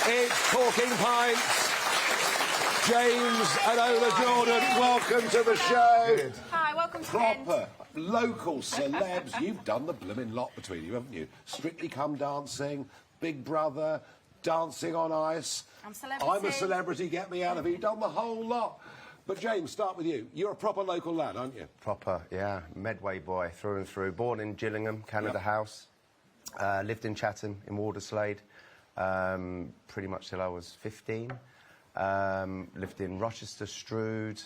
It's Talking Pints. James and Ola Jordan, welcome to the show. Hi, welcome to Proper local celebs. You've done the blooming lot between you, haven't you? Strictly Come Dancing, Big Brother, Dancing on Ice. I'm a celebrity, get me out of here. You've done the whole lot. But James, start with you. You're a proper local lad, aren't you? Proper, yeah. Medway boy, through and through. Born in Gillingham, Canada House. Lived in Chatham, in Walderslade, pretty much till I was 15. Lived in Rochester, Strood,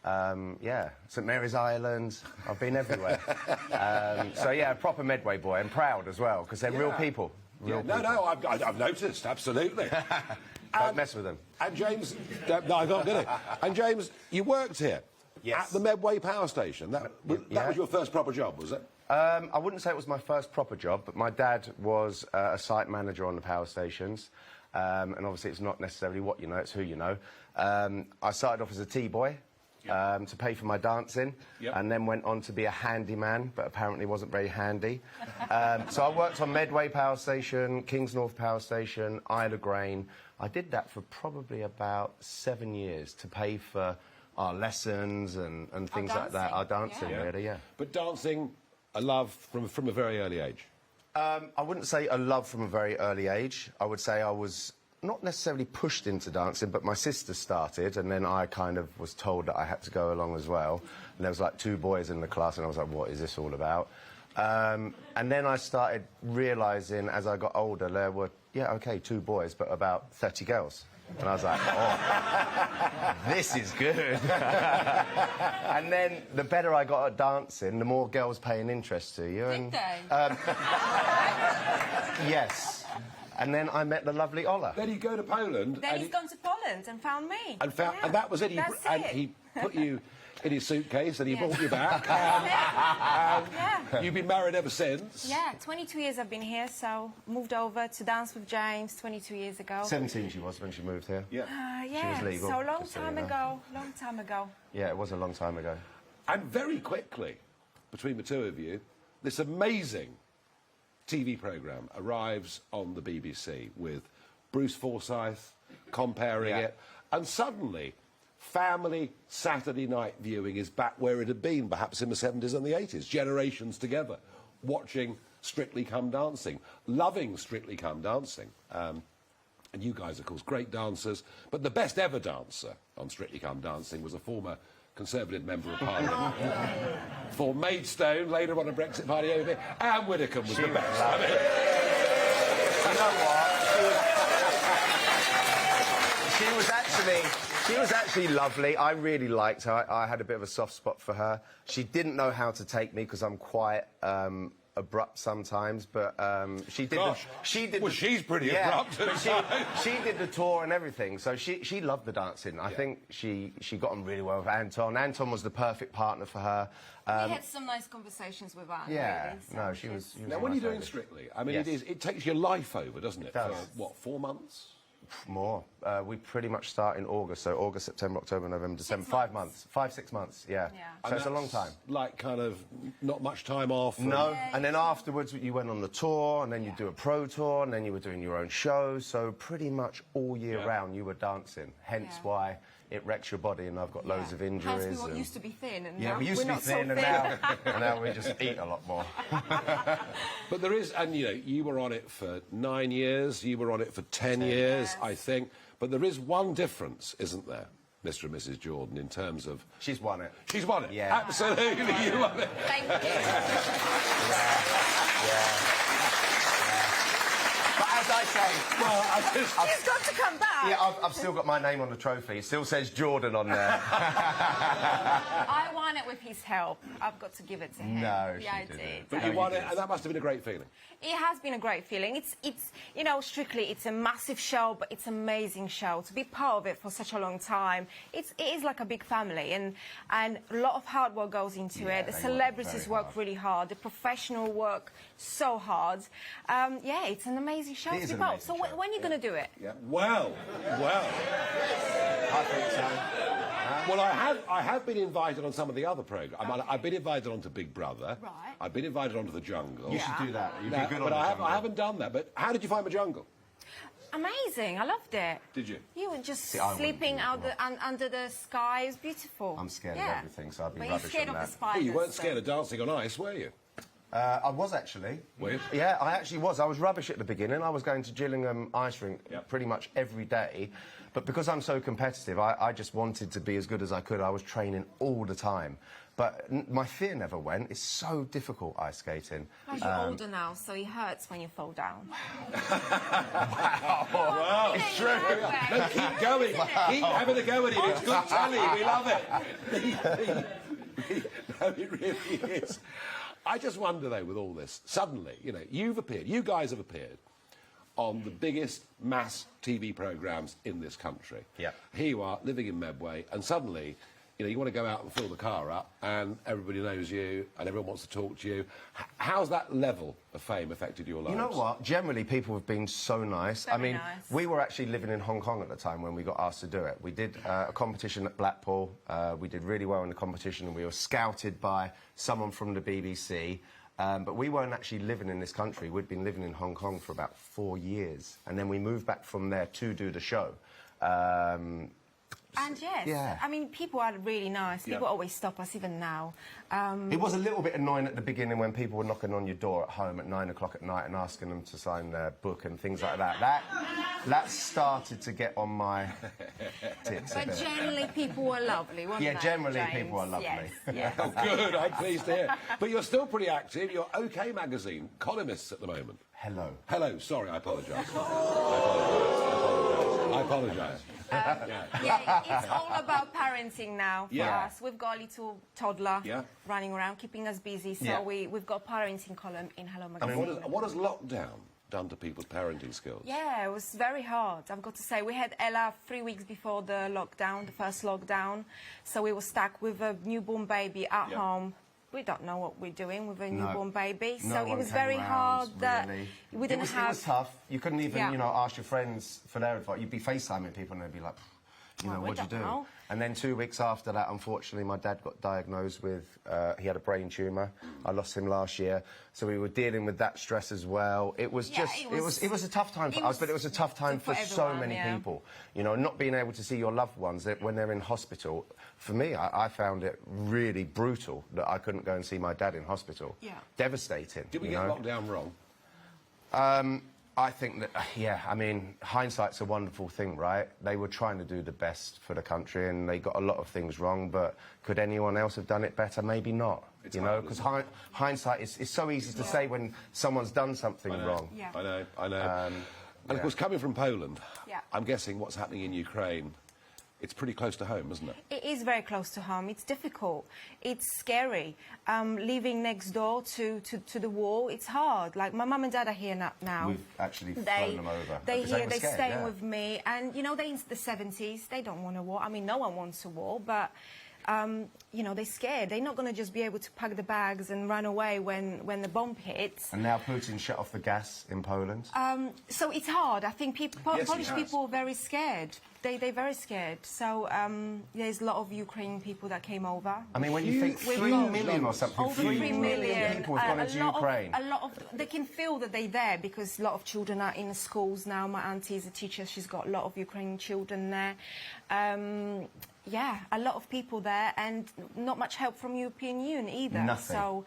yeah, St Mary's Island. I've been everywhere. So, yeah, a proper Medway boy, and proud as well, because they're real people. Real people. No, I've noticed, absolutely. Don't mess with them. And James, no, I'm not going to. And James, you worked here at the Medway Power Station. That was your first proper job, was it? I wouldn't say it was my first proper job, but my dad was a site manager on the power stations. And obviously it's not necessarily what you know, it's who you know. I started off as a tea-boy to pay for my dancing, and then went on to be a handyman, but apparently wasn't very handy. So I worked on Medway Power Station, Kingsnorth Power Station, Isle of Grain. I did that for probably about 7 years to pay for our lessons and things like that. Our dancing, really, yeah. But dancing, a love from a very early age? I wouldn't say a love from a very early age. I would say I was not necessarily pushed into dancing, but my sister started, and then I kind of was told that I had to go along as well. And there was like 2 boys in the class, and I was like, what is this all about? And then I started realising, as I got older, there were, 2 boys, but about 30 girls. And I was like, oh, this is good. And then the better I got at dancing, the more girls paying interest to you. Did they? Yes. And then I met the lovely Ola. Then you go to Poland. Then he's gone to Poland and found me. And that was it. He put you in his suitcase and he brought you back. You've been married ever since. Yeah, 22 years I've been here, so moved over to dance with James 22 years ago. 17 she was when she moved here. Yeah, she was legal. So long time ago. Yeah, it was a long time ago. And very quickly, between the two of you, this amazing TV programme arrives on the BBC with Bruce Forsyth comparing it, and suddenly family Saturday night viewing is back where it had been, perhaps in the 70s and the 80s, generations together, watching Strictly Come Dancing, loving Strictly Come Dancing. And you guys, of course, great dancers, but the best ever dancer on Strictly Come Dancing was a former Conservative Member of Parliament for Maidstone, later on a Brexit party over here. Anne Widdecombe was the best. I mean, you know what? She was actually lovely. I really liked her. I had a bit of a soft spot for her. She didn't know how to take me because I'm quite abrupt sometimes, but she did. She's pretty abrupt. But she did the tour and everything, so she loved the dancing. I think she got on really well with Anton. Anton was the perfect partner for her. We had some nice conversations with Anne. Yeah, really, so no, she was. Now, when you're doing Strictly, I mean, it takes your life over, doesn't it? It does. For, what, 4 months? More. We pretty much start in August, so August, September, October, November, December. 5 months. 5-6 months, yeah. So it's a long time. Like, kind of, not much time off? No, and then afterwards you went on the tour, and then you do a pro tour, and then you were doing your own show, so pretty much all year round you were dancing, hence why it wrecks your body, and I've got loads of injuries. We used to be thin, and yeah, now we used to be thin, so and now we just eat a lot more. But there is, and you know, you were on it for 9 years, you were on it for 10 years, I think. But there is one difference, isn't there, Mr. and Mrs. Jordan, in terms of... She's won it. She's won it. Yeah. Absolutely, you won it. Thank you. But as I say... Well, He's got to come back. Yeah, I've still got my name on the trophy. It still says Jordan on there. I won it with his help. I've got to give it to him. No, yeah, she didn't. I did. But you won it, and that must have been a great feeling. It has been a great feeling. It's you know, Strictly, it's a massive show, but it's an amazing show. To be part of it for such a long time, it is like a big family, and a lot of hard work goes into it. The celebrities work really hard. The professional work so hard. Yeah, it's an amazing show to be part of. So when are you going to do it? Yeah. Well. I think so. Well, I have been invited on some of the other programmes. I've been invited onto Big Brother. Right. I've been invited onto The Jungle. You should do that. You'd be good on but The Jungle. I haven't done that. But how did you find The Jungle? amazing. I loved it. Did you? You were just See, I wouldn't sleeping do it, out under the sky. It was beautiful. I'm scared Yeah. of everything, so I'd be But you're rubbish scared on of that. the spiders. Well, you weren't so- scared of dancing on ice, were you? I was actually. Were you? Yeah, I actually was. I was rubbish at the beginning. I was going to Gillingham ice rink Yep. pretty much every day. But because I'm so competitive, I just wanted to be as good as I could. I was training all the time. But my fear never went. It's so difficult, ice skating. Plus, you're older now, so it hurts when you fall down. Wow, it's true. No, keep going. Keep having a go at it. It's good telly. We love it. No, it really is. I just wonder, though, with all this, suddenly, you know, you guys have appeared on the biggest mass TV programmes in this country. Yeah. Here you are, living in Medway, and suddenly, you know, you want to go out and fill the car up, and everybody knows you, and everyone wants to talk to you. How's that level of fame affected your lives? You know what? Generally, people have been so nice. Very I mean, nice. we were actually living in Hong Kong at the time when we got asked to do it. We did a competition at Blackpool. We did really well in the competition, and we were scouted by someone from the BBC. But we weren't actually living in this country. We'd been living in Hong Kong for about 4 years. And then we moved back from there to do the show. And yes, Yeah. I mean, people are really nice. People Yeah. always stop us, even now. It was a little bit annoying at the beginning when people were knocking on your door at home at 9 o'clock at night and asking them to sign their book and things like that. That started to get on my tits a But bit. generally, people were lovely, weren't Yeah, they, generally James? people are lovely. Yes, yes. Oh, good. I'm pleased to hear. But you're still pretty active. You're OK Magazine columnists at the moment. Hello. Hello. Sorry, I apologise. I apologise. Yeah, it's all about parenting now for Yeah. us. We've got a little toddler Yeah. running around, keeping us busy, so Yeah. we've got a parenting column in Hello Magazine. What has lockdown done to people's parenting skills? Yeah, it was very hard, I've got to say. We had Ella 3 weeks before the lockdown, the first lockdown, so we were stuck with a newborn baby at Yeah. home. We don't know what we're doing with a No. newborn baby, No so it one was came very around, hard that really. we didn't It have... was tough. You couldn't even, Yeah. you know, ask your friends for their advice. You'd be FaceTiming people and they'd be like, you Well, know, we what'd you don't do? know. And then 2 weeks after that, unfortunately, my dad got diagnosed with, he had a brain tumour. I lost him last year. So we were dealing with that stress as well. It was Yeah, just, it was a tough time for it us, but it was a tough time for for so everyone, many yeah. people. You know, not being able to see your loved ones when they're in hospital. For me, I found it really brutal that I couldn't go and see my dad in hospital. Yeah. Devastating. Did we you get know? lockdown wrong? I think that, yeah, I mean, hindsight's a wonderful thing, right? They were trying to do the best for the country and they got a lot of things wrong, but could anyone else have done it better? Maybe not, It's you know, hard, because isn't hindsight is so easy to say when someone's done something wrong. Yeah. I know. And of yeah. course, coming from Poland, Yeah. I'm guessing what's happening in Ukraine, it's pretty close to home, isn't it? It is very close to home. It's difficult. It's scary. Living next door to the war, it's hard. Like, my mum and dad are here now. We've actually flown them over. They're Because they here, were they're scared, staying yeah. with me. And, you know, they're in the 70s. They don't want a war. I mean, no one wants a war, but... you know, they're scared. They're not going to just be able to pack the bags and run away when the bomb hits. And now Putin shut off the gas in Poland. So it's hard. I think Yes, he Polish has. people are very scared. They're very scared. So there's a lot of Ukrainian people that came over. I mean, when you think We've 3 got million or something, over 3 million people have gone into Ukraine. A lot of they can feel that they're there because a lot of children are in the schools now. My auntie is a teacher; she's got a lot of Ukrainian children there. Yeah, a lot of people there, and not much help from European Union either. Nothing. So.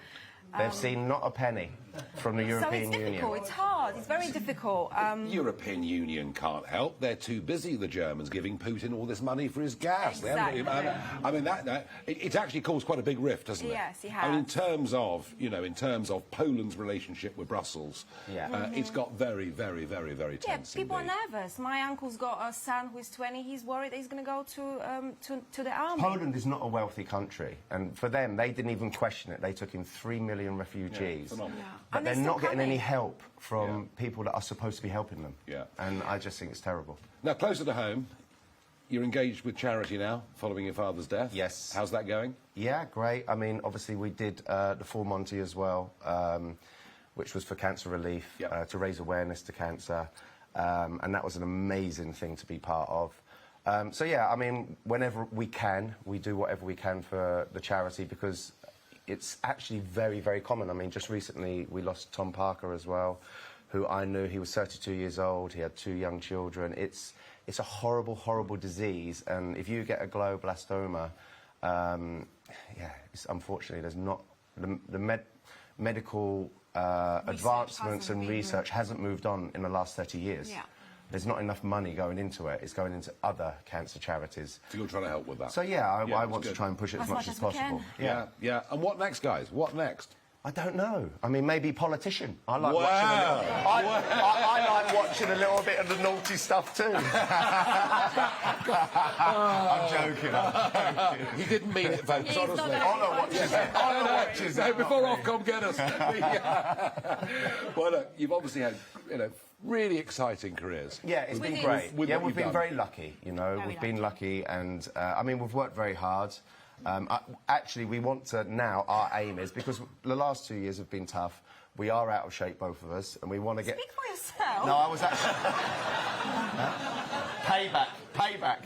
They've seen not a penny from the So European it's difficult. Union. It's hard. It's very difficult. European Union can't help. They're too busy, the Germans, giving Putin all this money for his gas. They haven't- Exactly. I mean, it's actually caused quite a big rift, hasn't it? Yes, it I mean, in has. terms of, you know, in terms of Poland's relationship with Brussels, Yeah. it's got very, very, very, very Yeah, tense people indeed. are nervous. My uncle's got a son who's 20. He's worried that he's going to go to the army. Poland is not a wealthy country, and for them, they didn't even question it. They took in 3 million refugees, phenomenal. but And they're they're still not getting any coming. help from people that are supposed to be helping them. Yeah. And I just think it's terrible. Now, closer to home, you're engaged with charity now, following your father's death. Yes. How's that going? Yeah, great. I mean, obviously, we did the Full Monty as well, which was for cancer relief, Yep. to raise awareness to cancer, and that was an amazing thing to be part of. So, yeah, I mean, whenever we can, we do whatever we can for the charity because it's actually very, very common. I mean, just recently we lost Tom Parker as well who I knew. He was 32 years old. He had 2 young children. It's a horrible, horrible disease. And if you get a glioblastoma, unfortunately, there's not the medical advancements and research hasn't moved on in the last 30 years. Yeah. There's not enough money going into it. It's going into other cancer charities. So you're trying to help with that? So, I want to try and push it as much as possible. Yeah. And what next, guys? What next? I don't know. I mean, maybe politician. I like Wow. watching I like watching a little bit of the naughty stuff too. I'm joking. He didn't mean it, folks, honestly. Honor watches it. Honor watches it. Before Ofcom get us. Well, look, you've obviously had, really exciting careers. Yeah, it's been great. With yeah, what we've been you've very lucky, We've been lucky and, I mean, we've worked very hard. Actually, we want to now, our aim is, because the last 2 years have been tough, we are out of shape, both of us, and we want to get... Speak for yourself. No, I was actually... Payback.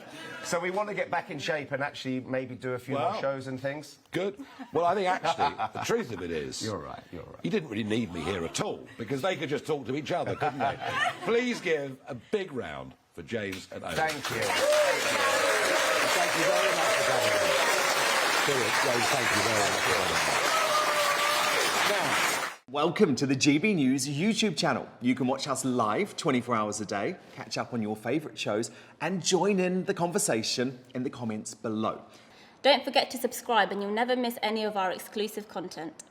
So we want to get back in shape and actually maybe do a few more shows and things. Good. Well, I think actually, the truth of it is... You're right. You didn't really need me here at all, because they could just talk to each other, couldn't they? Please give a big round for James and Owen. Thank you. Thank you very much for coming in. James, thank you very much. Now, welcome to the GB News YouTube channel. You can watch us live 24 hours a day, catch up on your favourite shows, and join in the conversation in the comments below. Don't forget to subscribe and you'll never miss any of our exclusive content.